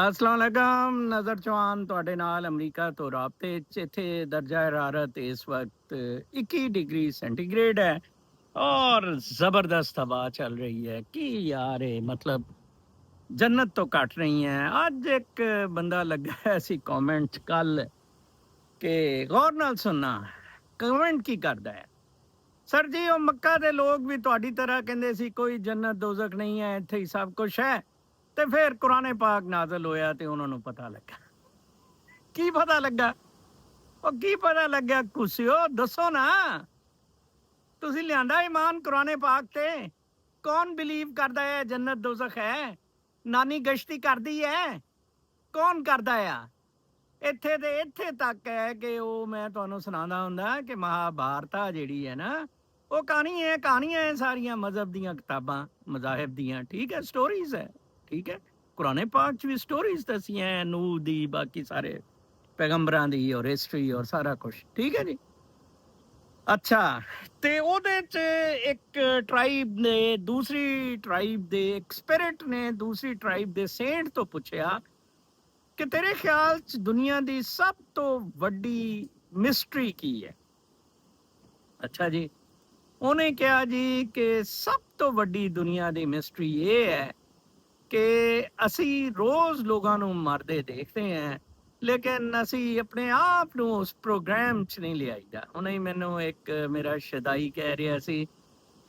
अस्सलाम वालेकुम नज़र चौहान ਤੁਹਾਡੇ ਨਾਲ ਅਮਰੀਕਾ ਤੋਂ ਰਾਬਤੇ 'ਚ ਇੱਥੇ ਦਰਜਾ ਹਰਾਰਤ ਇਸ ਵਕਤ 21 ਡਿਗਰੀ ਸੈਂਟੀਗ੍ਰੇਡ ਹੈ ਔਰ ਜ਼ਬਰਦਸਤ ਹਵਾ ਚੱਲ ਰਹੀ ਹੈ ਕੀ ਯਾਰ ਇਹ ਮਤਲਬ ਜੰਨਤ ਤੋਂ ਘੱਟ ਨਹੀਂ ਹੈ। ਅੱਜ ਇੱਕ ਬੰਦਾ ਲੱਗਾ ਹੈ ਸੀ ਕਮੈਂਟ ਕੱਲ ਕਿ ਗੌਰ ਨਾਲ ਸੁਣਨਾ ਕਮੈਂਟ ਕੀ ਕਰਦਾ ਹੈ। ਸਰ ਜੀ ਉਹ ਮੱਕਾ ਦੇ ਲੋਕ ਵੀ ਤੁਹਾਡੀ ਤਰ੍ਹਾਂ ਕਹਿੰਦੇ ਸੀ ਕੋਈ ਜੰਨਤ ਦੋਜ਼ਖ ਨਹੀਂ ਹੈ, ਇੱਥੇ ਹੀ ਸਭ ਕੁਝ ਹੈ। ਤੇ ਫਿਰ ਕੁਰਾਨੇ ਪਾਕ ਨਾਜ਼ਲ ਹੋਇਆ ਤੇ ਉਹਨਾਂ ਨੂੰ ਪਤਾ ਲੱਗਾ। ਕੀ ਪਤਾ ਲੱਗਾ? ਉਹ ਕੀ ਪਤਾ ਲੱਗਿਆ ਕੁਸਿਓ ਦੱਸੋ ਨਾ। ਤੁਸੀਂ ਲਿਆਂਦਾ ਈਮਾਨ ਕੁਰਾਨੇ ਪਾਕ ਤੇ? ਕੌਣ ਬਿਲੀਵ ਕਰਦਾ ਹੈ ਜੰਨਤ ਦੋਜ਼ਖ ਹੈ? ਨਾਨੀ ਗਸ਼ਤੀ ਕਰਦੀ ਹੈ? ਕੌਣ ਕਰਦਾ ਆ? ਇੱਥੇ ਤੇ ਇੱਥੇ ਤੱਕ ਹੈ ਕਿ ਉਹ ਮੈਂ ਤੁਹਾਨੂੰ ਸੁਣਾਉਂਦਾ ਹੁੰਦਾ ਕਿ ਮਹਾਭਾਰਤਾ ਜਿਹੜੀ ਹੈ ਨਾ ਉਹ ਕਹਾਣੀਆਂ ਹੈ ਸਾਰੀਆਂ ਮਜ਼ਹਬ ਦੀਆਂ ਕਿਤਾਬਾਂ ਮਜ਼ਾਹਿਬ ਦੀਆਂ, ਠੀਕ ਹੈ, ਸਟੋਰੀਜ਼ ਹੈ, ਠੀਕ ਹੈ। ਕੁਰਾਨੇ ਪਾਕ 'ਚ ਵੀ ਸਟੋਰੀਜ਼ ਦੱਸੀਆਂ ਨੂਹ ਦੀ, ਬਾਕੀ ਸਾਰੇ ਪੈਗੰਬਰਾਂ ਦੀ ਔਰ ਹਿਸਟਰੀ ਔਰ ਸਾਰਾ ਕੁਝ, ਠੀਕ ਹੈ ਜੀ। ਅੱਛਾ, ਤੇ ਉਹਦੇ 'ਚ ਇੱਕ ਟ੍ਰਾਈਬ ਨੇ ਦੂਸਰੀ ਟ੍ਰਾਈਬ ਦੇ ਇੱਕ ਸਪਿਰਿਟ ਨੇ ਦੂਸਰੀ ਟ੍ਰਾਈਬ ਦੇ ਸੇਂਟ ਤੋਂ ਪੁੱਛਿਆ ਕਿ ਤੇਰੇ ਖਿਆਲ 'ਚ ਦੁਨੀਆ ਦੀ ਸਭ ਤੋਂ ਵੱਡੀ ਮਿਸਟਰੀ ਕੀ ਹੈ? ਅੱਛਾ ਜੀ, ਉਹਨੇ ਕਿਹਾ ਜੀ ਕਿ ਸਭ ਤੋਂ ਵੱਡੀ ਦੁਨੀਆ ਦੀ ਮਿਸਟਰੀ ਇਹ ਹੈ ਕਿ ਅਸੀਂ ਰੋਜ਼ ਲੋਕਾਂ ਨੂੰ ਮਰਦੇ ਦੇਖਦੇ ਹਾਂ ਲੇਕਿਨ ਅਸੀਂ ਆਪਣੇ ਆਪ ਨੂੰ ਉਸ ਪ੍ਰੋਗਰਾਮ 'ਚ ਨਹੀਂ ਲਿਆਈਦਾ। ਉਹਨੇ ਮੈਨੂੰ ਇੱਕ ਮੇਰਾ ਸ਼ਦਾਈ ਕਹਿ ਰਿਹਾ ਸੀ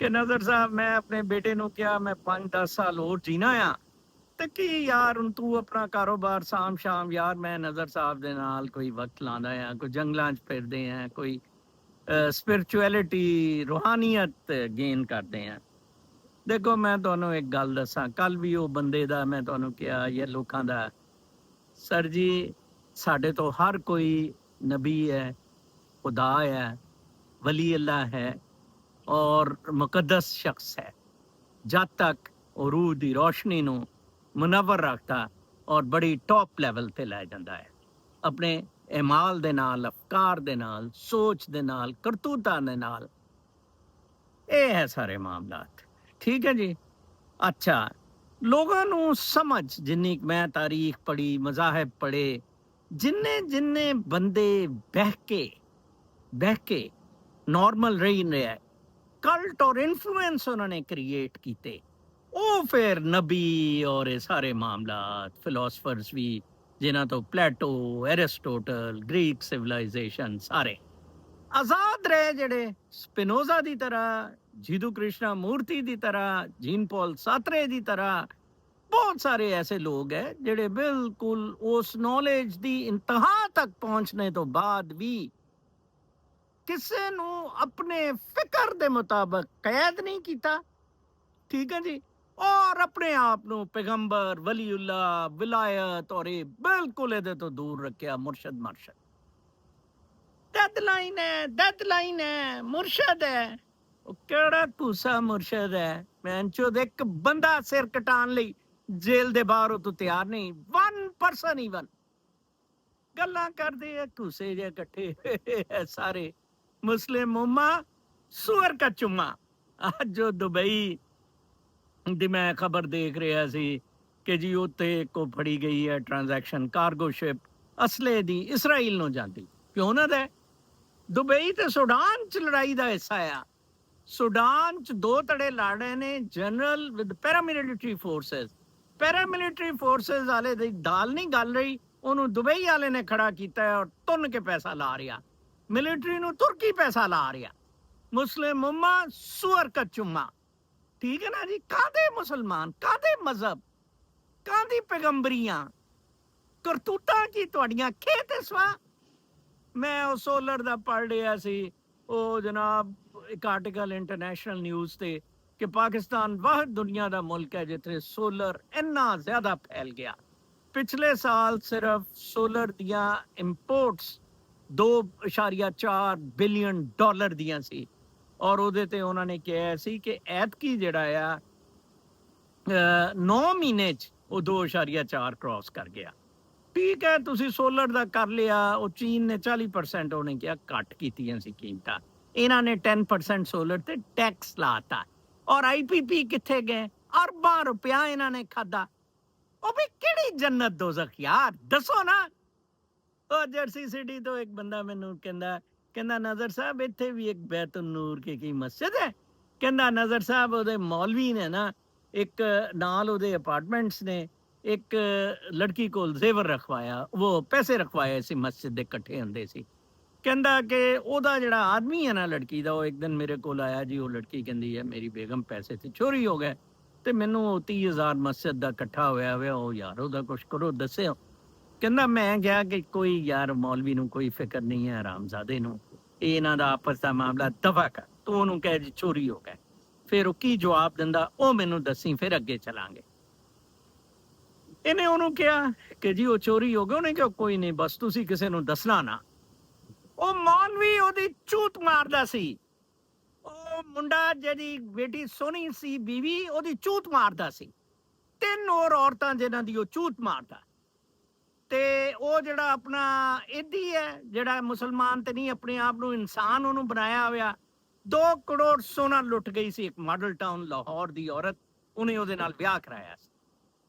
ਕਿ ਨਜ਼ਰ ਸਾਹਿਬ ਮੈਂ ਆਪਣੇ ਬੇਟੇ ਨੂੰ ਕਿਹਾ ਮੈਂ 5-10 ਸਾਲ ਹੋਰ ਜੀਣਾ ਆ ਤੇ ਕੀ ਯਾਰ ਹੁਣ ਤੂੰ ਆਪਣਾ ਕਾਰੋਬਾਰ ਸ਼ਾਮ ਯਾਰ ਮੈਂ ਨਜ਼ਰ ਸਾਹਿਬ ਦੇ ਨਾਲ ਕੋਈ ਵਕਤ ਲਾਉਂਦਾ ਆ, ਕੋਈ ਜੰਗਲਾਂ 'ਚ ਫਿਰਦੇ ਆ, ਕੋਈ ਸਪਿਰਿਚੁਅਲਿਟੀ ਰੂਹਾਨੀਅਤ ਗੇਨ ਕਰਦੇ ਆ। ਦੇਖੋ ਮੈਂ ਤੁਹਾਨੂੰ ਇੱਕ ਗੱਲ ਦੱਸਾਂ, ਕੱਲ ਵੀ ਉਹ ਬੰਦੇ ਦਾ ਮੈਂ ਤੁਹਾਨੂੰ ਕਿਹਾ ਇਹ ਲੋਕਾਂ ਦਾ, ਸਰ ਜੀ ਸਾਡੇ ਤੋਂ ਹਰ ਕੋਈ ਨਬੀ ਹੈ, ਖੁਦਾ ਹੈ, ਵਲੀ ਅੱਲਾ ਹੈ ਔਰ ਮੁਕੱਦਸ ਸ਼ਖਸ ਹੈ ਜਦ ਤੱਕ ਉਹ ਰੂਹ ਦੀ ਰੋਸ਼ਨੀ ਨੂੰ ਮੁਨੱਵਰ ਰੱਖਦਾ ਔਰ ਬੜੀ ਟੌਪ ਲੈਵਲ ਤੇ ਲੈ ਜਾਂਦਾ ਹੈ ਆਪਣੇ ਇਮਾਲ ਦੇ ਨਾਲ, ਅਫਕਾਰ ਦੇ ਨਾਲ, ਸੋਚ ਦੇ ਨਾਲ, ਕਰਤੂਤਾਂ ਦੇ ਨਾਲ। ਇਹ ਹੈ ਸਾਰੇ ਮਾਮਲਾਤ, ਠੀਕ ਹੈ ਜੀ। ਅੱਛਾ, ਲੋਕਾਂ ਨੂੰ ਸਮਝ ਜਿੰਨੀ ਮੈਂ ਤਾਰੀਖ ਪੜ੍ਹੀ, ਮਜ਼ਾਹਿਬ ਪੜ੍ਹੇ, ਜਿੰਨੇ ਬੰਦੇ ਬਹਿ ਕੇ ਨਾਰਮਲ ਰਹੀ ਰਿਹਾ ਕਲਟ ਔਰ ਇਨਫਲੂਐਂਸ ਉਹਨਾਂ ਨੇ ਕ੍ਰੀਏਟ ਕੀਤੇ, ਉਹ ਫਿਰ ਨਬੀ ਔਰ ਇਹ ਸਾਰੇ ਮਾਮਲਾਤ ਫਿਲਾਸਫਰਸ ਵੀ ਜਿਨ੍ਹਾਂ ਤੋਂ ਪਲੇਟੋ, ਐਰਿਸਟੋਟਲ, ਗ੍ਰੀਕ ਸਿਵਲਾਈਜੇਸ਼ਨ ਸਾਰੇ ਆਜ਼ਾਦ ਰਹੇ, ਜਿਹੜੇ ਸਪਿਨੋਜ਼ਾ ਦੀ ਤਰ੍ਹਾਂ, ਜੀਦੂ ਕ੍ਰਿਸ਼ਨਾ ਮੂਰਤੀ ਦੀ ਤਰ੍ਹਾਂ, ਜੀਨ ਪੌਲ ਸਾਤਰੇ ਦੀ ਤਰ੍ਹਾਂ ਬਹੁਤ ਸਾਰੇ ਐਸੇ ਲੋਕ ਹੈ ਜਿਹੜੇ ਬਿਲਕੁਲ ਉਸ ਨੌਲੇਜ ਦੀ ਇੰਤਹਾ ਤੱਕ ਪਹੁੰਚਣੇ ਤੋਂ ਬਾਅਦ ਵੀ ਕਿਸੇ ਨੂੰ ਆਪਣੇ ਫਿਕਰ ਦੇ ਮੁਤਾਬਕ ਕੈਦ ਨਹੀਂ ਕੀਤਾ, ਠੀਕ ਹੈ ਜੀ, ਔਰ ਆਪਣੇ ਆਪ ਨੂੰ ਪੈਗੰਬਰ, ਵਲੀਉੱਲਾ, ਵਿਲਾਇਤ ਔਰ ਇਹ ਬਿਲਕੁਲ ਇਹਦੇ ਤੋਂ ਦੂਰ ਰੱਖਿਆ। ਮੁਰਸ਼ਦ ਡੈਡਲਾਈਨ ਹੈ, ਮੁਰਸ਼ਦ ਹੈ। ਉਹ ਕਿਹੜਾ ਕੂਸਾ ਮੁਰਸ਼ਦ ਹੈ? ਮੈਂ ਚੋਦ ਇੱਕ ਬੰਦਾ ਸਿਰ ਕਟਾਉਣ ਲਈ ਜੇਲ੍ਹ ਦੇ ਬਾਹਰ ਉਹ ਤੋਂ ਤਿਆਰ ਨਹੀਂ। 1% ਈਵਨ ਗੱਲਾਂ ਕਰਦੇ ਆ ਕੂਸੇ ਜਿਹੇ ਇਕੱਠੇ ਸਾਰੇ ਮੁਸਲਿਮ ਉਮਾ ਸੂਰ ਕਾ ਚੁੰਮਾ। ਅੱਜ ਜੋ ਦੁਬਈ ਦੀ ਮੈਂ ਖਬਰ ਦੇਖ ਰਿਹਾ ਸੀ ਕਿ ਜੀ ਉੱਥੇ ਕੋ ਫੜੀ ਗਈ ਹੈ ਟ੍ਰਾਂਜੈਕਸ਼ਨ, ਕਾਰਗੋ ਸ਼ਿਪ ਅਸਲੇ ਦੀ ਇਸਰਾਈਲ ਨੂੰ ਜਾਂਦੀ, ਕਿਉਂ ਨਾ ਦੇ ਦੁਬਈ ਤੇ ਸੁਡਾਨ 'ਚ ਲੜਾਈ ਦਾ ਹਿੱਸਾ ਆ। ਸੁਡਾਨ 'ਚ ਦੋ ਧੜੇ ਲੜ ਰਹੇ ਨੇ, ਜਨਰਲ ਵਿਦ ਪੈਰਾਮਿਲਟਰੀ ਫੋਰਸਸ ਵਾਲੇ ਦੀ ਦਾਲ ਨਹੀਂ ਗੱਲ ਰਹੀ, ਉਹਨੂੰ ਦੁਬਈ ਵਾਲੇ ਨੇ ਖੜਾ ਕੀਤਾ ਔਰ ਤੁੰਨ ਕੇ ਪੈਸਾ ਲਾ ਰਿਹਾ, ਮਿਲਟਰੀ ਨੂੰ ਤੁਰਕੀ ਪੈਸਾ ਲਾ ਰਿਹਾ। ਮੁਸਲਿਮ ਉਮਾ ਸੂਰ ਕਾ ਚੁੰਮਾ, ਠੀਕ ਹੈ ਨਾ ਜੀ। ਕਾਹਦੇ ਮੁਸਲਮਾਨ, ਕਾਹਦੇ ਮਜ਼ਹਬ, ਕਾਹਦੀ ਪੈਗੰਬਰੀਆਂ, ਕਰਤੂਤਾਂ ਕੀ ਤੁਹਾਡੀਆਂ ਖੇਤ ਸਵਾ। ਮੈਂ ਉਹ ਸੋਲਰ ਦਾ ਪੜ੍ਹ ਰਿਹਾ ਸੀ, ਉਹ ਜਨਾਬ ਇੱਕ ਆਰਟੀਕਲ ਇੰਟਰਨੈਸ਼ਨਲ ਨਿਊਜ਼ ਤੇ ਕਿ ਪਾਕਿਸਤਾਨ ਵਾਹਿਦ ਦੁਨੀਆ ਦਾ ਮੁਲਕ ਹੈ ਜਿੱਥੇ ਸੋਲਰ ਇੰਨਾ ਜ਼ਿਆਦਾ ਫੈਲ ਗਿਆ। ਪਿਛਲੇ ਸਾਲ ਸਿਰਫ ਸੋਲਰ ਦੀਆਂ ਇੰਪੋਰਟਸ 2.4 ਬਿਲੀਅਨ ਡਾਲਰ ਦੀਆਂ ਸੀ ਔਰ ਉਹਦੇ ਤੇ ਉਹਨਾਂ ਨੇ ਕਿਹਾ ਸੀ ਕਿ ਐਤਕੀ ਜਿਹੜਾ ਆ 9 ਮਹੀਨੇ 'ਚ ਉਹ 2.4 ਕ੍ਰਾਸ ਕਰ ਗਿਆ। ਠੀਕ ਹੈ, ਤੁਸੀਂ ਸੋਲਰ ਦਾ ਕਰ ਲਿਆ, ਉਹ ਚੀਨ ਨੇ 40% ਉਹਨੇ ਕਿਹਾ ਘੱਟ ਕੀਤੀਆਂ ਸੀ ਕੀਮਤਾਂ, ਇਹਨਾਂ ਨੇ 10% ਸੋਲਰ ਤੇ ਟੈਕਸ ਲਾਤਾ ਔਰ IPP ਕਿੱਥੇ ਗਏ? ਅਰਬਾਂ ਰੁਪਇਆ ਇਹਨਾਂ ਨੇ ਖਾਦਾ। ਉਹ ਵੀ ਕਿਹੜੀ जन्नत दोज़ख यार, दसो ना। ਉਹ ਜਰਸੀ ਸਿਟੀ ਤੋਂ ਇੱਕ ਬੰਦਾ ਮੈਨੂੰ ਕਹਿੰਦਾ ਨਜ਼ਰ ਸਾਹਿਬ ਇੱਥੇ ਵੀ ਇੱਕ ਬੈਤੁਨ ਨੂਰ ਕੀ ਮਸਜਿਦ ਹੈ। ਕਹਿੰਦਾ ਨਜ਼ਰ ਸਾਹਿਬ ਉਹਦੇ ਮੌਲਵੀ ਨੇ ਨਾ ਇੱਕ ਨਾਲ ਉਹਦੇ ਅਪਾਰਟਮੈਂਟਸ ਨੇ, ਇੱਕ ਲੜਕੀ ਕੋਲ ਜ਼ੇਵਰ ਰਖਵਾਇਆ, ਉਹ ਪੈਸੇ ਰਖਵਾਏ ਸੀ ਮਸਜਿਦ ਦੇ ਇਕੱਠੇ ਹੁੰਦੇ ਸੀ। ਕਹਿੰਦਾ ਕਿ ਉਹਦਾ ਜਿਹੜਾ ਆਦਮੀ ਹੈ ਨਾ ਲੜਕੀ ਦਾ, ਉਹ ਇੱਕ ਦਿਨ ਮੇਰੇ ਕੋਲ ਆਇਆ ਜੀ। ਉਹ ਲੜਕੀ ਕਹਿੰਦੀ ਹੈ ਮੇਰੀ ਬੇਗਮ ਪੈਸੇ ਤੇ ਚੋਰੀ ਹੋ ਗਏ ਤੇ ਮੈਨੂੰ 30,000 ਮਸਜਿਦ ਦਾ ਇਕੱਠਾ ਹੋਇਆ ਉਹ ਯਾਰ ਉਹਦਾ ਕੁਛ ਕਰੋ ਦੱਸਿਓ। ਕਹਿੰਦਾ ਮੈਂ ਕਿਹਾ ਕਿ ਕੋਈ ਯਾਰ ਮੌਲਵੀ ਨੂੰ ਕੋਈ ਫਿਕਰ ਨਹੀਂ ਹੈ, ਹਰਾਮਜ਼ਾਦੇ ਨੂੰ, ਇਹ ਇਹਨਾਂ ਦਾ ਆਪਸ ਦਾ ਮਾਮਲਾ ਦਫਾ ਕਰ, ਤੂੰ ਉਹਨੂੰ ਕਹਿ ਜੀ ਚੋਰੀ ਹੋ ਗਿਆ। ਫਿਰ ਉਹ ਕੀ ਜਵਾਬ ਦਿੰਦਾ ਉਹ ਮੈਨੂੰ ਦੱਸੀ, ਫਿਰ ਅੱਗੇ ਚਲਾਂਗੇ। ਇਹਨੇ ਉਹਨੂੰ ਕਿਹਾ ਕਿ ਜੀ ਉਹ ਚੋਰੀ ਹੋ ਗਿਆ। ਉਹਨੇ ਕਿਹਾ ਕੋਈ ਨਹੀਂ, ਬਸ ਤੁਸੀਂ ਕਿਸੇ ਨੂੰ ਦੱਸਣਾ ਨਾ। ਉਹ ਮੌਲਵੀ ਉਹਦੀ ਚੂਤ ਮਾਰਦਾ ਸੀ। ਉਹ ਮੁੰਡਾ ਜਿਹਦੀ ਬੇਟੀ ਸੋਹਣੀ ਸੀ ਬੀਵੀ, ਉਹਦੀ ਚੂਤ ਮਾਰਦਾ ਸੀ। 3 ਹੋਰ ਔਰਤਾਂ ਜਿਨ੍ਹਾਂ ਦੀ ਉਹ ਚੂਤ ਮਾਰਦਾ। ਤੇ ਉਹ ਜਿਹੜਾ ਆਪਣਾ ਇੱਦੀ ਹੈ, ਜਿਹੜਾ ਮੁਸਲਮਾਨ ਤੇ ਨਹੀਂ, ਆਪਣੇ ਆਪ ਨੂੰ ਇਨਸਾਨ ਉਹਨੂੰ ਬਣਾਇਆ ਹੋਇਆ, 2 ਕਰੋੜ ਸੋਨਾ ਲੁੱਟ ਗਈ ਸੀ ਇੱਕ ਮਾਡਲ ਟਾਊਨ ਲਾਹੌਰ ਦੀ ਔਰਤ। ਉਹਨੇ ਉਹਦੇ ਨਾਲ ਵਿਆਹ ਕਰਾਇਆ ਸੀ।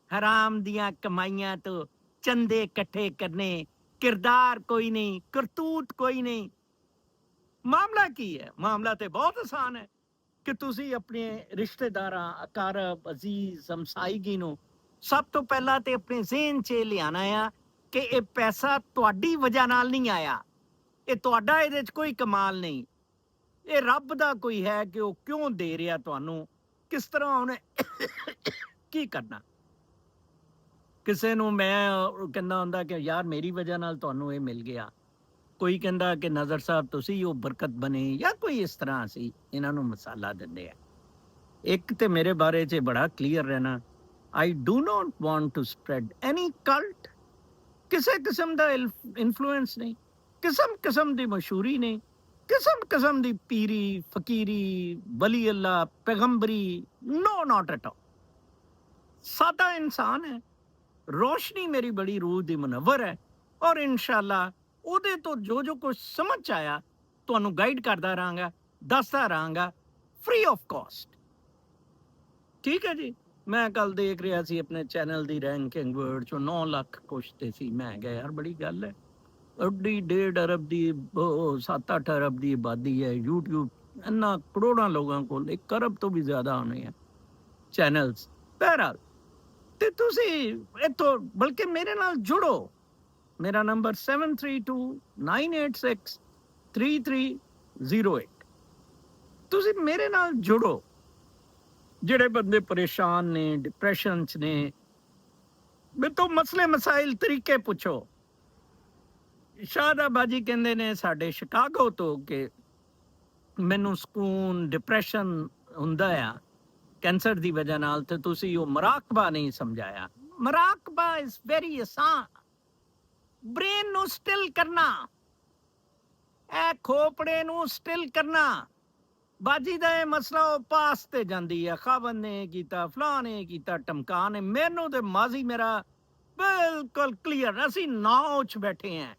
ਹਰਾਮ ਦੀਆਂ ਕਮਾਈਆਂ ਤੋਂ ਚੰਦੇ ਇਕੱਠੇ ਕਰਨੇ, ਕਿਰਦਾਰ ਕੋਈ ਨਹੀਂ, ਕਰਤੂਤ ਕੋਈ ਨਹੀਂ। ਮਾਮਲਾ ਕੀ ਹੈ? ਮਾਮਲਾ ਤੇ ਬਹੁਤ ਆਸਾਨ ਹੈ ਕਿ ਤੁਸੀਂ ਆਪਣੇ ਰਿਸ਼ਤੇਦਾਰਾਂ, ਅਕਾਰਬ, ਅਜ਼ੀਜ਼, ਹਮਸਾਇਗੀ ਨੂੰ ਸਭ ਤੋਂ ਪਹਿਲਾਂ ਤੇ ਆਪਣੇ ਜ਼ਿਹਨ 'ਚ ਲਿਆਣਾ ਆ ਕਿ ਇਹ ਪੈਸਾ ਤੁਹਾਡੀ ਵਜ੍ਹਾ ਨਾਲ ਨਹੀਂ ਆਇਆ, ਇਹ ਤੁਹਾਡਾ ਇਹਦੇ 'ਚ ਕੋਈ ਕਮਾਲ ਨਹੀਂ, ਇਹ ਰੱਬ ਦਾ ਕੋਈ ਹੈ ਕਿ ਉਹ ਕਿਉਂ ਦੇ ਰਿਹਾ ਤੁਹਾਨੂੰ, ਕਿਸ ਤਰ੍ਹਾਂ ਉਹਨੇ ਕੀ ਕਰਨਾ। ਕਿਸੇ ਨੂੰ ਮੈਂ ਕਹਿੰਦਾ ਹੁੰਦਾ ਕਿ ਯਾਰ ਮੇਰੀ ਵਜ੍ਹਾ ਨਾਲ ਤੁਹਾਨੂੰ ਇਹ ਮਿਲ ਗਿਆ, ਕੋਈ ਕਹਿੰਦਾ ਕਿ ਨਜ਼ਰ ਸਾਹਿਬ ਤੁਸੀਂ ਉਹ ਬਰਕਤ ਬਣੇ, ਜਾਂ ਕੋਈ ਇਸ ਤਰ੍ਹਾਂ ਅਸੀਂ ਇਹਨਾਂ ਨੂੰ ਮਸਾਲਾ ਦਿੰਦੇ ਆ। ਇੱਕ ਤੇ ਮੇਰੇ ਬਾਰੇ 'ਚ ਬੜਾ ਕਲੀਅਰ ਰਹਿਣਾ, I do not want to spread any cult. ਕਿਸੇ ਕਿਸਮ ਦਾ ਇਨਫਲੂਐਂਸ ਨਹੀਂ, ਕਿਸਮ ਦੀ ਮਸ਼ਹੂਰੀ ਨਹੀਂ, ਕਿਸਮ ਦੀ ਪੀਰੀ, ਫਕੀਰੀ, ਬਲੀ ਅੱਲਾ, ਪੈਗੰਬਰੀ, ਨੋ ਨਾਟ ਐਟ ਆਲ। ਸਾਦਾ ਇਨਸਾਨ ਹੈ। ਰੋਸ਼ਨੀ ਮੇਰੀ ਬੜੀ ਰੂਹ ਦੀ ਮੁਨੱਵਰ ਹੈ, ਔਰ ਇਨਸ਼ਾਅੱਲਾ ਉਹਦੇ ਤੋਂ ਜੋ ਕੁਝ ਸਮਝ ਆਇਆ ਤੁਹਾਨੂੰ ਗਾਈਡ ਕਰਦਾ ਰਹਾਂਗਾ, ਦੱਸਦਾ ਰਹਾਂਗਾ, ਫ੍ਰੀ ਆਫ ਕਾਸਟ। ਠੀਕ ਹੈ ਜੀ। ਮੈਂ ਕੱਲ ਦੇਖ ਰਿਹਾ ਸੀ ਆਪਣੇ ਚੈਨਲ ਦੀ ਰੈਂਕਿੰਗ ਵਰਡ 'ਚੋਂ 9 ਲੱਖ ਕੁਛ ਤੇ ਸੀ। ਮੈਂ ਕਿਹਾ ਯਾਰ ਬੜੀ ਗੱਲ ਹੈ, ਅੱਡੀ 1.5 ਅਰਬ ਦੀ 7-8 ਅਰਬ ਦੀ ਆਬਾਦੀ ਹੈ YouTube, ਇੰਨਾ ਕਰੋੜਾਂ ਲੋਕਾਂ ਕੋਲ 1 ਅਰਬ ਤੋਂ ਵੀ ਜ਼ਿਆਦਾ ਹੋਣੇ ਆ ਚੈਨਲਸ। ਬਹਰਹਾਲ ਤੇ ਤੁਸੀਂ ਇੱਥੋਂ ਬਲਕਿ ਮੇਰੇ ਨਾਲ ਜੁੜੋ। ਮੇਰਾ ਨੰਬਰ 7329863308। ਤੁਸੀਂ ਮੇਰੇ ਨਾਲ ਜੁੜੋ। ਜਿਹੜੇ ਬੰਦੇ ਪਰੇਸ਼ਾਨ ਨੇ, ਡਿਪਰੈਸ਼ਨ 'ਚ ਨੇ, ਮੇਰੇ ਤੋਂ ਮਸਲੇ ਮਸਾਇਲ ਤਰੀਕੇ ਪੁੱਛੋ। ਸ਼ਾਹਦਾ ਬਾਜੀ ਕਹਿੰਦੇ ਨੇ ਸਾਡੇ ਸ਼ਿਕਾਗੋ ਤੋਂ ਕਿ ਮੈਨੂੰ ਸਕੂਨ, ਡਿਪਰੈਸ਼ਨ ਹੁੰਦਾ ਆ ਕੈਂਸਰ ਦੀ ਵਜ੍ਹਾ ਨਾਲ, ਤੇ ਤੁਸੀਂ ਉਹ ਮੁਰਾਕਬਾ ਨਹੀਂ ਸਮਝਾਇਆ। ਮੁਰਾਕਬਾ ਇਜ਼ ਵੈਰੀ ਆਸਾਨ। ਬ੍ਰੇਨ ਨੂੰ ਸਟਿਲ ਕਰਨਾ, ਇਹ ਖੋਪੜੇ ਨੂੰ ਸਟਿਲ ਕਰਨਾ। ਬਾਜੀ ਦਾ ਇਹ ਮਸਲਾ ਉਹ ਪਾਸ ਤੇ ਜਾਂਦੀ ਹੈ, ਖਾਵਨ ਨੇ ਕੀਤਾ, ਫਲਾਂ ਨੇ ਕੀਤਾ, ਟਮਕਾ ਨੇ। ਮੈਨੂੰ ਤੇ ਮਾਜ਼ੀ ਮੇਰਾ ਬਿਲਕੁਲ ਕਲੀਅਰ, ਅਸੀਂ ਨਾਉ 'ਚ ਬੈਠੇ ਹਾਂ।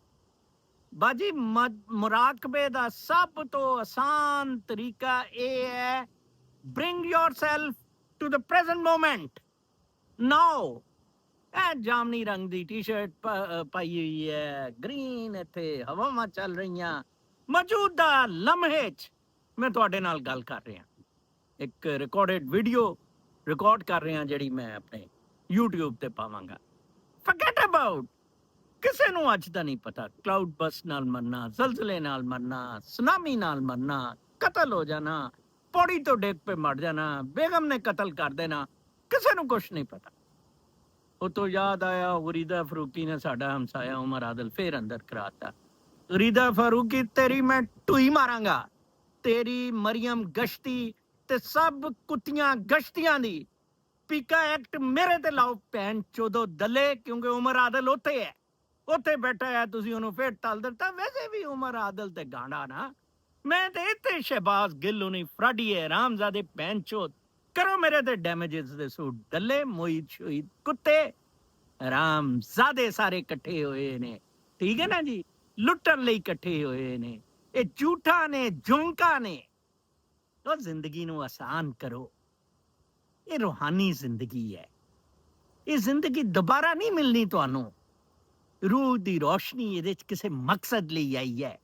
ਬਾਜੀ ਮੁਰਾਕਬੇ ਦਾ ਸਭ ਤੋਂ ਆਸਾਨ ਤਰੀਕਾ ਇਹ ਹੈ, bring yourself to the present moment now। ਇਹ ਜਾਮਨੀ ਰੰਗ ਦੀ ਟੀ-ਸ਼ਰਟ ਪਾਈ ਹੋਈ ਹੈ, ਗ੍ਰੀਨ, ਇੱਥੇ ਹਵਾਵਾਂ ਚੱਲ ਰਹੀਆਂ, ਮੌਜੂਦਾ ਲਮਹੇ 'ਚ ਮੈਂ ਤੁਹਾਡੇ ਨਾਲ ਗੱਲ ਕਰ ਰਿਹਾ। ਇੱਕ ਰਿਕਾਰਡਡ ਵੀਡੀਓ ਰਿਕਾਰਡ ਕਰ ਰਿਹਾ ਜਿਹੜੀ ਮੈਂ ਆਪਣੇ YouTube ਤੇ ਪਾਵਾਂਗਾ। ਫਰਗੇਟ ਅਬਾਊਟ, ਕਿਸੇ ਨੂੰ ਅੱਜ ਦਾ ਨਹੀਂ ਪਤਾ ਕਲਾਉਡ ਬਸ ਨਾਲ ਮਰਨਾ, ਜ਼ਲਜ਼ਲੇ ਨਾਲ ਮਰਨਾ, ਸੁਨਾਮੀ ਨਾਲ ਮਰਨਾ, ਕਤਲ ਹੋ ਜਾਣਾ, ਪੌੜੀ ਤੋਂ ਡੇਗ ਪੇ ਮਰ ਜਾਣਾ, ਬੇਗਮ ਨੇ ਕਤਲ ਕਰ ਦੇਣਾ, ਕਿਸੇ ਨੂੰ ਕੁਛ ਨਹੀਂ ਪਤਾ। ਉਹ ਤੋਂ ਯਾਦ ਆਇਆ ਗੁਰੀਦਾ ਫਾਰੂਕੀ ਨੇ ਸਾਡਾ ਹਮਸਾਇਆ ਉਮਰ ਆਦਲ ਫੇਰ ਅੰਦਰ ਕਰਾਤਾ। ਗੁਰੀਦਾ ਫਾਰੂਕੀ ਤੇਰੀ ਮੈਂ ਢੂਈ ਮਾਰਾਂਗਾ, ਤੇਰੀ ਮਰੀਮ ਗਸ਼ਤੀ ਤੇ ਸਭ ਕੁੱਤੀਆਂ ਗਸ਼ਤੀਆਂ ਦੀ ਪੀਕਾ ਐਕਟ ਮੇਰੇ ਤੇ ਲਾਓ ਭੈਣ ਚੋਦੋ ਦਲੇ, ਕਿਉਂਕਿ ਉਮਰ ਆਦਲ ਉੱਥੇ ਹੈ, ਉੱਥੇ ਬੈਠਾ ਹੈ, ਤੁਸੀਂ ਉਹਨੂੰ ਫੇਰ ਟਲ ਦਿੱਤਾ। ਵੈਸੇ ਵੀ ਉਮਰ ਆਦਲ ਤੇ ਗਾਂਡਾ ਨਾ, ਮੈਂ ਤੇ ਇੱਥੇ ਸ਼ਹਿਬਾਜ਼ ਗਿੱਲ ਹੁਣੀ ਫਰਾਡੀ ਹੈ, ਰਾਮਜ਼ਾਦੇ ਭੈਣ ਚੋਦ। ਕਰੋ ਮੇਰੇ ਤੇ ਡੈਮੇਜਸ ਦੇ ਸੂਟ ਦੱਲੇ, ਮੋਹਿਤ ਸ਼ਹੀਦ ਕੁੱਤੇ ਰਾਮਜ਼ਾਦੇ ਸਾਰੇ ਇਕੱਠੇ ਹੋਏ ਨੇ। ਠੀਕ ਹੈ ਨਾ ਜੀ, ਲੁੱਟਣ ਲਈ ਇਕੱਠੇ ਹੋਏ ਨੇ। ਇਹ ਝੂਠਾਂ ਨੇ, ਝੋਂਕਾ ਨੇ। ਉਹ ਜ਼ਿੰਦਗੀ ਨੂੰ ਆਸਾਨ ਕਰੋ, ਇਹ ਰੂਹਾਨੀ ਜ਼ਿੰਦਗੀ ਹੈ। ਇਹ ਜ਼ਿੰਦਗੀ ਦੁਬਾਰਾ ਨਹੀਂ ਮਿਲਣੀ ਤੁਹਾਨੂੰ। रूह दी रोशनी ਇਹਦੇ ਚ ਕਿਸੇ ਮਕਸਦ ਲਈ ਆਈ ਹੈ।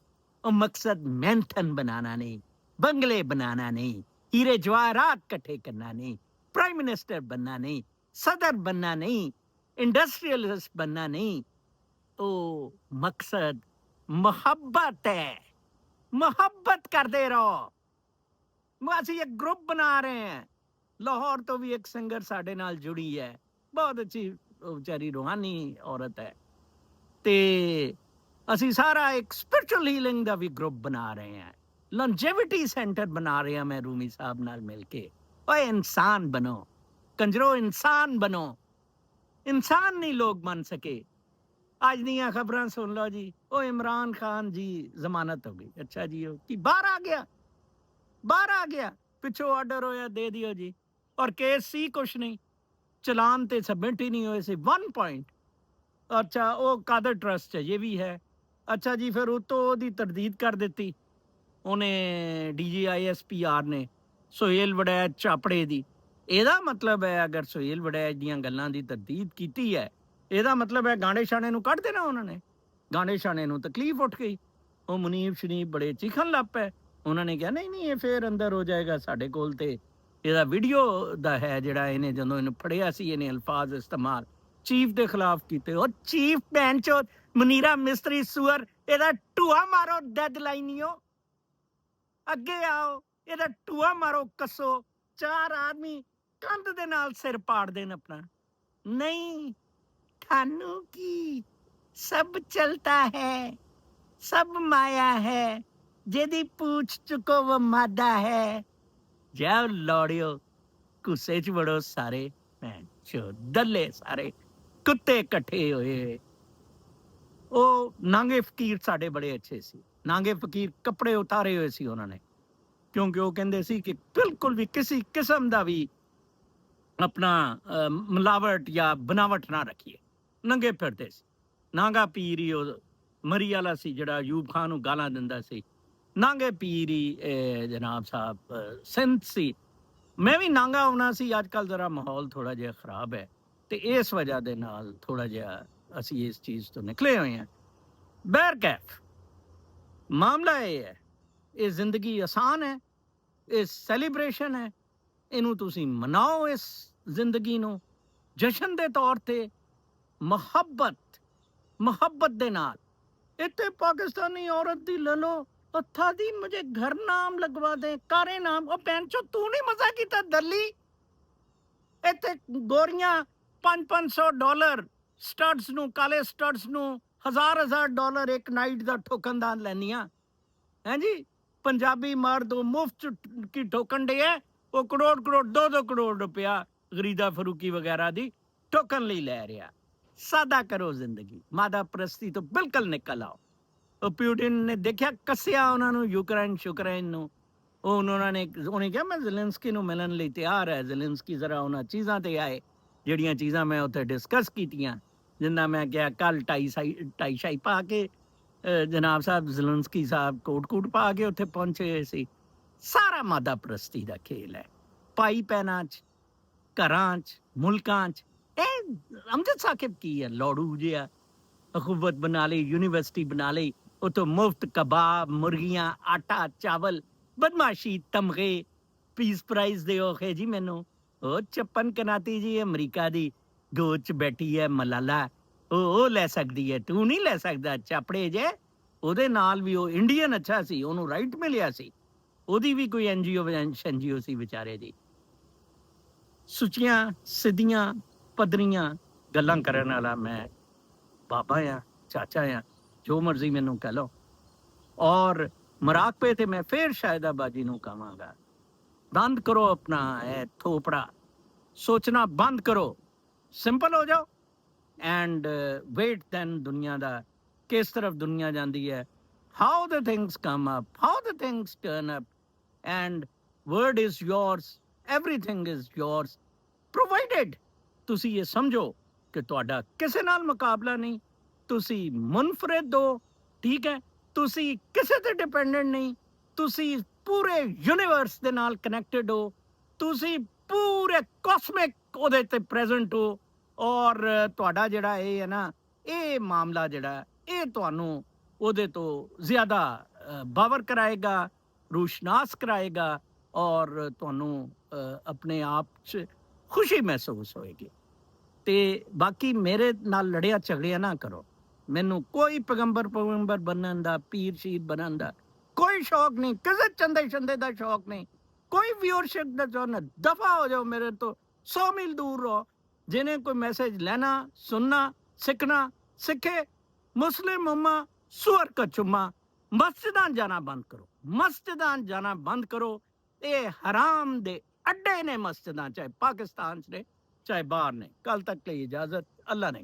ਉਹ ਮਕਸਦ ਮੈਂਥਨ ਬਣਾਉਣਾ ਨਹੀਂ, ਬੰਗਲੇ ਬਣਾਉਣਾ ਨਹੀਂ, ਹੀਰੇ ਜਵਾਹਰਾਤ ਇਕੱਠੇ ਕਰਨਾ ਨਹੀਂ, ਪ੍ਰਾਈਮ ਮਿਨਿਸਟਰ बनना नहीं, सदर बनना नहीं, इंडस्ट्रियलिस्ट बनना नहीं। ਉਹ ਮਕਸਦ ਮੁਹੱਬਤ ਹੈ। ਮੁਹੱਬਤ ਕਰਦੇ ਰਹੋ। ਅਸੀਂ ਇੱਕ ਗਰੁੱਪ ਬਣਾ ਰਹੇ ਹਾਂ। ਲਾਹੌਰ ਤੋਂ ਵੀ ਇੱਕ ਸਿੰਗਰ ਸਾਡੇ ਨਾਲ ਜੁੜੀ ਹੈ, ਬਹੁਤ ਅੱਛੀ ਵਿਚਾਰੀ ਰੂਹਾਨੀ ਔਰਤ ਹੈ। ਤੇ ਅਸੀਂ ਸਾਰਾ ਇੱਕ ਸਪਿਰਚੁਅਲ ਹੀਲਿੰਗ ਦਾ ਵੀ ਗਰੁੱਪ ਬਣਾ ਰਹੇ ਹਾਂ। ਲੌਂਜੇਵਿਟੀ ਸੈਂਟਰ ਬਣਾ ਰਹੇ ਹਾਂ ਮੈਂ ਰੂਮੀ ਸਾਹਿਬ ਨਾਲ ਮਿਲ ਕੇ। ਓਏ ਇਨਸਾਨ ਬਣੋ ਕੰਜਰੋ, ਇਨਸਾਨ ਬਣੋ। ਇਨਸਾਨ ਨਹੀਂ ਲੋਕ ਬਣ ਸਕੇ। ਅੱਜ ਦੀਆਂ ਖਬਰਾਂ ਸੁਣ ਲਓ ਜੀ, ਉਹ ਇਮਰਾਨ ਖਾਨ ਜੀ ਜ਼ਮਾਨਤ ਹੋ ਗਈ। ਅੱਛਾ ਜੀ, ਉਹ ਕੀ ਬਾਹਰ ਆ ਗਿਆ? ਬਾਹਰ ਆ ਗਿਆ, ਪਿੱਛੋਂ ਆਰਡਰ ਹੋਇਆ ਦੇ ਦਿਓ ਜੀ। ਔਰ ਕੇਸ ਸੀ ਕੁਛ ਨਹੀਂ, ਚਲਾਨ ਤੇ ਸਬਮਿਟ ਹੀ ਨਹੀਂ ਹੋਏ ਸੀ। 1 ਪੁਆਇੰਟ। ਅੱਛਾ, ਉਹ ਕਾਦਰ ਟਰਸਟ ਹੈ, ਇਹ ਵੀ ਹੈ। ਅੱਛਾ ਜੀ, ਫਿਰ ਉਹ ਤੋਂ ਉਹਦੀ ਤਰਦੀਦ ਕਰ ਦਿੱਤੀ ਉਹਨੇ, DGISPR ਨੇ, ਸੁਹੇਲ ਵੜੈਚ ਚਾਪੜੇ ਦੀ। ਇਹਦਾ ਮਤਲਬ ਹੈ ਅਗਰ ਸੁਹੇਲ ਵੜੈਚ ਦੀਆਂ ਗੱਲਾਂ ਦੀ ਤਰਦੀਦ ਕੀਤੀ ਹੈ, ਇਹਦਾ ਮਤਲਬ ਹੈ ਗਾਣੇ ਸ਼ਾਣੇ ਨੂੰ ਕੱਢ ਦੇਣਾ ਉਹਨਾਂ ਨੇ। ਗਾਣੇ ਸ਼ਾਣੇ ਨੂੰ ਤਕਲੀਫ ਉੱਠ ਗਈ। ਉਹ ਮੁਨੀਬ ਸ਼ਰੀਫ ਬੜੇ ਚੀਖਣ ਲੱਗ ਪਏ। ਉਹਨਾਂ ਨੇ ਕਿਹਾ ਨਹੀਂ ਇਹ ਫੇਰ ਅੰਦਰ ਹੋ ਜਾਏਗਾ। ਸਾਡੇ ਕੋਲ ਤੇ ਇਹਦਾ ਵੀਡੀਓ ਦਾ ਹੈ, ਜਿਹੜਾ ਇਹਨੇ ਜਦੋਂ ਇਹਨੂੰ ਫੜਿਆ ਸੀ ਇਹਨੇ ਅਲਫਾਜ਼ ਇਸਤੇਮਾਲ ਚੀਫ ਦੇ ਖਿਲਾਫ ਕੀਤੇ। ਉਹ ਚੀਫ ਭੈਣ ਚੋ ਮਨੀਰਾ ਮਿਸਤਰੀ ਸੂਅਰ, ਇਹਦਾ ਟੂਆ ਮਾਰੋ ਡੈਡਲਾਈਨਿਓ, ਅੱਗੇ ਆਓ, ਇਹਦਾ ਟੂਆ ਮਾਰੋ ਕੱਸੋ। 4 ਆਦਮੀ ਕੰਧ ਦੇ ਨਾਲ ਸਿਰ ਪਾੜ ਦੇਣ ਆਪਣਾ। ਨਹੀਂ, ਤੁਹਾਨੂੰ ਕੀ, ਸਭ ਚਲਤਾ ਹੈ, ਸਭ ਮਾਇਆ ਹੈ, ਜਿਹਦੀ ਪੂਛ ਚੁੱਕੋ ਉਹ ਮਾਦਾ ਹੈ। ਜਾਓ ਲੌੜਿਓ, ਗੁੱਸੇ ਚ ਵੜੋ ਸਾਰੇ, ਭੈਣ ਚੋ ਦੱਲੇ ਸਾਰੇ ਕੁੱਤੇ ਇਕੱਠੇ ਹੋਏ। ਉਹ ਨਾਂਗੇ ਫਕੀਰ ਸਾਡੇ ਬੜੇ ਅੱਛੇ ਸੀ। ਨਾਂਗੇ ਫਕੀਰ ਕੱਪੜੇ ਉਤਾਰੇ ਹੋਏ ਸੀ ਉਹਨਾਂ ਨੇ, ਕਿਉਂਕਿ ਉਹ ਕਹਿੰਦੇ ਸੀ ਕਿ ਬਿਲਕੁਲ ਵੀ ਕਿਸੇ ਕਿਸਮ ਦਾ ਵੀ ਆਪਣਾ ਮਿਲਾਵਟ ਜਾਂ ਬਨਾਵਟ ਨਾ ਰੱਖੀਏ। ਨੰਗੇ ਫਿਰਦੇ ਸੀ। ਨਾਂਗਾ ਪੀਰ ਹੀ ਉਹ ਮਰੀ ਵਾਲਾ ਸੀ ਜਿਹੜਾ ਅਯੂਬ ਖਾਨ ਨੂੰ ਗਾਲਾਂ ਦਿੰਦਾ ਸੀ। ਨਾਂਗੇ ਪੀਰ ਹੀ ਜਨਾਬ ਸਾਹਿਬ ਸਿੰਧ ਸੀ। ਮੈਂ ਵੀ ਨਾਂਗਾ ਆਉਣਾ ਸੀ। ਅੱਜ ਕੱਲ੍ਹ ਜ਼ਰਾ ਮਾਹੌਲ ਥੋੜ੍ਹਾ ਜਿਹਾ ਖਰਾਬ ਹੈ, ਤੇ ਇਸ ਵਜ੍ਹਾ ਦੇ ਨਾਲ ਥੋੜ੍ਹਾ ਜਿਹਾ ਅਸੀਂ ਇਸ ਚੀਜ਼ ਤੋਂ ਨਿਕਲੇ ਹੋਏ ਹਾਂ। ਬਹਿਰਕੈਫ ਮਾਮਲਾ ਇਹ ਹੈ, ਇਹ ਜ਼ਿੰਦਗੀ ਆਸਾਨ ਹੈ, ਇਹ ਸੈਲੀਬ੍ਰੇਸ਼ਨ ਹੈ। ਇਹਨੂੰ ਤੁਸੀਂ ਮਨਾਓ, ਇਸ ਜ਼ਿੰਦਗੀ ਨੂੰ ਜਸ਼ਨ ਦੇ ਤੌਰ ਤੇ, ਮੁਹੱਬਤ ਦੇ ਨਾਲ। ਇੱਥੇ ਪਾਕਿਸਤਾਨੀ ਔਰਤ ਦੀ ਲੈ ਲਓ, ਅੱਥਾ ਦੀ ਮੁਝੇ ਘਰ ਨਾਮ ਲਗਵਾ ਦੇ, ਕਾਰੇ ਨਾਮ। ਉਹ ਭੈਣ ਚੋ ਤੂੰ ਨਹੀਂ ਮਜ਼ਾ ਕੀਤਾ ਦਿੱਲੀ? ਇੱਥੇ ਗੋਰੀਆਂ $500 ਸਟੱਡਸ ਨੂੰ, ਕਾਲੇ ਸਟੱਡਸ ਨੂੰ $1000 ਇੱਕ ਨਾਈਟ ਦਾ ਠੋਕਨਦਾਨ ਲੈਂਦੀਆਂ ਹੈ ਜੀ। ਪੰਜਾਬੀ ਮਰਦ ਉਹ ਮੁਫਤ ਕੀ ਠੋਕਣ ਡੇ ਹੈ, ਉਹ ਕਰੋੜ 2-2 ਕਰੋੜ ਰੁਪਇਆ ਗਰੀਦਾ ਫਰੂਕੀ ਵਗੈਰਾ ਦੀ ਠੋਕਣ ਲਈ ਲੈ ਰਿਹਾ। ਸਾਦਾ ਕਰੋ ਜ਼ਿੰਦਗੀ, ਮਾਦਾ ਪ੍ਰਸਤੀ ਤੋਂ ਬਿਲਕੁਲ ਨਿਕਲ ਆਓ। ਉਹ ਪਿਊਟਿਨ ਨੇ ਦੇਖਿਆ, ਕੱਸਿਆ ਉਹਨਾਂ ਨੂੰ, ਯੂਕਰਾਈਨ ਨੂੰ। ਉਹਨੇ ਕਿਹਾ ਮੈਂ ਜ਼ੈਲੈਂਸਕੀ ਨੂੰ ਮਿਲਣ ਲਈ ਤਿਆਰ ਹੈ। ਜ਼ੈਲੈਂਸਕੀ ਜ਼ਰਾ ਉਹਨਾਂ ਚੀਜ਼ਾਂ ਤੇ ਆਏ ਜਿਹੜੀਆਂ ਚੀਜ਼ਾਂ ਮੈਂ ਉੱਥੇ ਡਿਸਕਸ ਕੀਤੀਆਂ, ਜਿੰਨਾ ਮੈਂ ਕਿਹਾ ਕੱਲ ਟਾਈ ਸ਼ਾਈ ਪਾ ਕੇ ਜਨਾਬ ਸਾਹਿਬ ਜ਼ੈਲੈਂਸਕੀ ਸਾਹਿਬ ਕੋਟ ਪਾ ਕੇ ਉੱਥੇ ਪਹੁੰਚੇ ਸੀ। ਸਾਰਾ ਮਾਦਾ ਪ੍ਰਸਤੀ ਦਾ ਖੇਲ ਹੈ। ਪਾਈ ਪੈਣਾ ਚ, ਘਰਾਂ ਚ, ਮੁਲਕਾਂ ਚ। ਇਹ ਅਮਜਦ ਸਾਕਿਬ ਕੀ ਹੈ, ਲੋੜੂ ਜਿਹਾ ਅਖੂਵਤ ਬਣਾ ਲਈ, ਯੂਨੀਵਰਸਿਟੀ ਬਣਾ ਲਈ, ਉਤੋਂ ਮੁਫਤ ਕਬਾਬ, ਮੁਰਗੀਆਂ, ਆਟਾ, ਚਾਵਲ, ਬਦਮਾਸ਼ੀ, ਤਮਗੇ, ਪੀਸ ਪ੍ਰਾਈਜ਼ ਦਿਓ ਹੈ ਜੀ ਮੈਨੂੰ। ਉਹ ਚੱਪਨ ਕਨਾਤੀ ਜੀ ਅਮਰੀਕਾ ਦੀ ਗੋਦ ਚ ਬੈਠੀ ਹੈ ਮਲਾਲਾ, ਉਹ ਲੈ ਸਕਦੀ ਹੈ, ਤੂੰ ਨਹੀਂ ਲੈ ਸਕਦਾ ਚਾਪੜੇ ਜੇ। ਉਹਦੇ ਨਾਲ ਵੀ ਉਹ ਇੰਡੀਅਨ ਅੱਛਾ ਸੀ, ਉਹਨੂੰ ਰਾਈਟ ਮਿਲਿਆ ਸੀ, ਉਹਦੀ ਵੀ ਕੋਈ NGO ਸੀ ਵਿਚਾਰੇ ਦੀ। ਸੁੱਚੀਆਂ ਸਿੱਧੀਆਂ ਪੱਧਰੀਆਂ ਗੱਲਾਂ ਕਰਨ ਵਾਲਾ ਮੈਂ ਬਾਬਾ ਆ, ਚਾਚਾ ਆ, ਜੋ ਮਰਜ਼ੀ ਮੈਨੂੰ ਕਹਿ ਲਓ। ਔਰ ਮਰਾਕਪੇ ਤੇ ਮੈਂ ਫੇਰ ਸ਼ਾਇਦਾਬਾਜੀ ਨੂੰ ਕਹਾਂਗਾ, ਬੰਦ ਕਰੋ ਆਪਣਾ ਇਹ ਥੋਪੜਾ, ਸੋਚਣਾ ਬੰਦ ਕਰੋ, ਸਿੰਪਲ ਹੋ ਜਾਓ ਐਂਡ ਵੇਟ ਦੈਨ ਦੁਨੀਆ ਦਾ ਕਿਸ ਤਰਫ ਦੁਨੀਆ ਜਾਂਦੀ ਹੈ, how the things come up, how the things turn up, and world is yours, everything is yours provided ਤੁਸੀਂ ਇਹ ਸਮਝੋ ਕਿ ਤੁਹਾਡਾ ਕਿਸੇ ਨਾਲ ਮੁਕਾਬਲਾ ਨਹੀਂ, ਤੁਸੀਂ ਮੁਨਫਰਿਦ ਹੋ, ਠੀਕ ਹੈ, ਤੁਸੀਂ ਕਿਸੇ ਤੇ ਡਿਪੈਂਡੈਂਟ ਨਹੀਂ, ਤੁਸੀਂ ਪੂਰੇ ਯੂਨੀਵਰਸ ਦੇ ਨਾਲ ਕਨੈਕਟਡ ਹੋ, ਤੁਸੀਂ ਪੂਰੇ ਕਾਸਮਿਕ ਉਹਦੇ ਤੇ ਪ੍ਰੈਜ਼ੈਂਟ ਹੋ, ਔਰ ਤੁਹਾਡਾ ਜਿਹੜਾ ਇਹ ਹੈ ਨਾ, ਇਹ ਮਾਮਲਾ ਜਿਹੜਾ ਇਹ ਤੁਹਾਨੂੰ ਉਹਦੇ ਤੋਂ ਜ਼ਿਆਦਾ ਬਾਵਰ ਕਰਾਏਗਾ, ਰੂਸ਼ਨਾਸ ਕਰਾਏਗਾ ਔਰ ਤੁਹਾਨੂੰ ਆਪਣੇ ਆਪ 'ਚ ਖੁਸ਼ੀ ਮਹਿਸੂਸ ਹੋਏਗੀ। ਤੇ ਬਾਕੀ ਮੇਰੇ ਨਾਲ ਲੜਿਆ ਝਗੜਿਆ ਨਾ ਕਰੋ। ਮੈਨੂੰ ਕੋਈ ਪੈਗੰਬਰ ਬਣਨ ਦਾ, ਪੀਰ ਸ਼ੀਰ ਬਣਨ ਦਾ ਕੋਈ ਸ਼ੌਕ ਨਹੀਂ, ਕਿਸੇ ਚੰਦੇ ਸ਼ੰਦੇ ਦਾ ਸ਼ੌਕ ਨਹੀਂ, ਕੋਈ ਵਿਊਅਰਸ਼ਿਪ ਦਾ ਚਾਹੁੰਦਾ। ਦਫਾ ਹੋ ਜਾਓ ਮੇਰੇ ਤੋਂ, 100 ਮੀਲ ਦੂਰ ਰਹੋ। ਜਿਹਨੇ ਕੋਈ ਮੈਸੇਜ ਲੈਣਾ, ਸੁਣਨਾ, ਸਿੱਖਣਾ ਸਿੱਖੇ। ਮੁਸਲਿਮ ਉਮਾ ਸੁਅਰ ਕਾ ਚੁੰਮਾ। ਮਸਜਿਦਾਂ ਜਾਣਾ ਬੰਦ ਕਰੋ, ਮਸਜਿਦਾਂ ਜਾਣਾ ਬੰਦ ਕਰੋ। ਇਹ ਹਰਾਮ ਦੇ ਅੱਡੇ ਨੇ ਮਸਜਿਦਾਂ, ਚਾਹੇ ਪਾਕਿਸਤਾਨ 'ਚ ਨੇ ਚਾਹੇ ਬਾਹਰ ਨੇ। ਕੱਲ ਤੱਕ ਲਈ ਇਜਾਜ਼ਤ, ਅੱਲਾ ਨੇ।